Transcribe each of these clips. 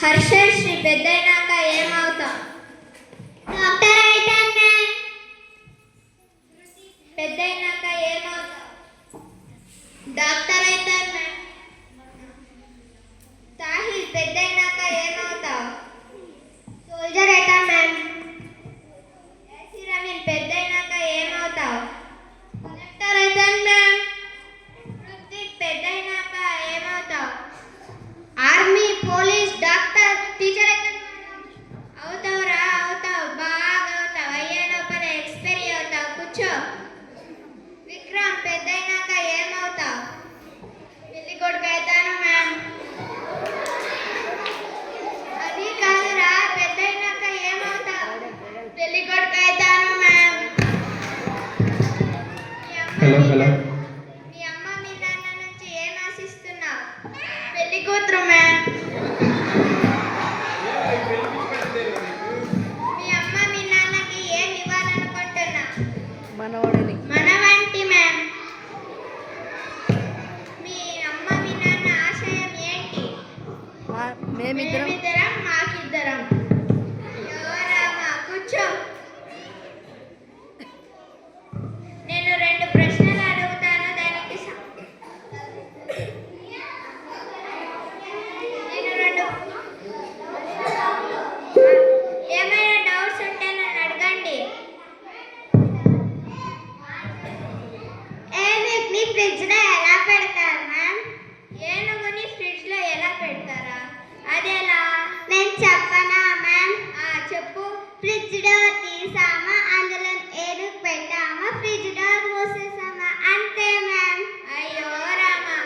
హర్షశ్రీ పెద్దయినాక ఏమవుతావు? డాక్టర్ అయితాను. పెద్దయినాక ఏమవుతావు? డాక్టర్ అయితాను. సాహిల్ పెద్దయినాక ఏమవుతావు? సోల్జర్ అయితాను మ్యామ్. రమీన్ పెద్దయినాక ఏమవుతావు? కలెక్టర్ అయితాను మ్యామ్. రుత్విక్ పెద్దయినాక ఏమవుతావు? ఆర్మీ, పోలీస్, డాక్టర్, టీచర్ అయితాను మేడం. అవుతావురా, అవుతావు, బాగా అవుతావు. అయ్యే లోపల ఎక్స్పైరీ అవుతావు. కూర్చో. విక్రమ్ పెద్దయినాక ఏమవుతావు? పెళ్లి కొడుకు అయితాను మ్యామ్. అది కాదురా, పెద్దయినాక ఏమవుతావు? పెళ్లి కొడుకు అయితాను మ్యామ్. మీ అమ్మ మీ నాన్న నుంచి ఏం ఆశిస్తున్నావు? పెళ్లి కూతురు మ్యామ్. మీ అమ్మ మీ నాన్నకి ఏం ఇవ్వాలనుకుంటున్నావు? మనవంటి మ్యామ్. మీ అమ్మ మీ నాన్న ఆశయం ఏంటి? మేమిద్దరం మాకిద్దరం. ఎవరమ్మా? కూర్చో. నేను 2 ప్రశ్నలు అడుగుతాను, దానికి ఏమైనా డౌట్స్ ఉంటే నన్ను అడగండి. ఏనుగుని ఫ్రిడ్జ్ లో ఎలా పెడతారు మ్యామ్? ఏనుగుని ఫ్రిడ్జ్ లో ఎలా పెడతారా? అదెలా? నేను చెప్పనా మ్యామ్? చెప్పు. ఫ్రిడ్జ్ డోర్ తీసామా, అందులో ఏనుగు పెట్టామా, ఫ్రిడ్జ్ డోర్ మూసేసామా, అంతే మ్యామ్. అయ్యో రామా.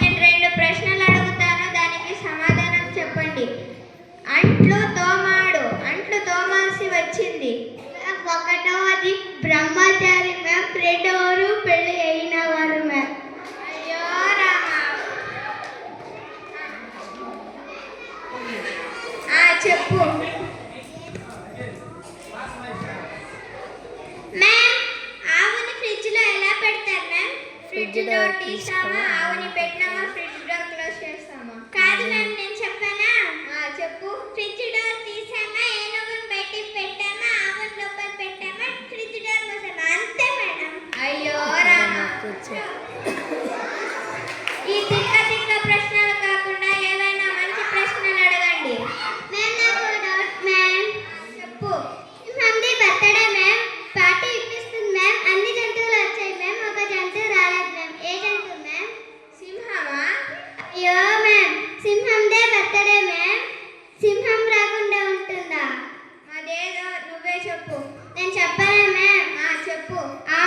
నేను 2 ప్రశ్నలు అడుగుతాను, దానికి సమాధానం చెప్పండి. అంట్లు తోమాల్సి వచ్చింది. ఒకటోది బ్రహ్మచారి మ్యామ్, రెండోరు పెళ్లి అయిన వారు మ్యామ్. అయ్యో రామా. చెప్పు. మ్యామ్, ఆవుని ఫ్రిడ్జ్ లో ఎలా పెడతారు మ్యామ్? ఫ్రిడ్జ్ డోర్ తీసామా, ఆవుని పెట్టినామా, ఫ్రిడ్జ్ డోర్ క్లోజ్ చేస్తామా? కాదు మ్యామ్, నేను చెప్పనా? చెప్పు. ఫ్రిడ్జ్ డోర్ తీసామా, ఏనుగుని బయట పెట్టామా, ఆవుని లోపల పెట్టామా, ఫ్రిడ్జ్ డోర్ మూసామా, అంతే మేడం. అయ్యో రామా. ఈ తిక్క ప్రశ్నలు కాకుండా ఏవైనా మంచి ప్రశ్నలు అడగండి. మ్యామ్, నాకు డౌట్ మ్యామ్. చెప్పు. సింహంది బర్త్డే మ్యామ్. పార్టీ ఇప్పిస్తుంది మ్యామ్. అన్ని జంతువులు వచ్చాయి మ్యామ్, ఒక జంతువు రాలేదు మ్యామ్. ఏ జంతువు మ్యామ్? సింహమా? అయ్యో మ్యామ్, సింహందే బర్త్డే మ్యామ్. సింహం రాకుండా ఉంటుందా? అదేదో నువ్వే చెప్పు. నేను చెప్పనా మ్యామ్? చెప్పు. ఆ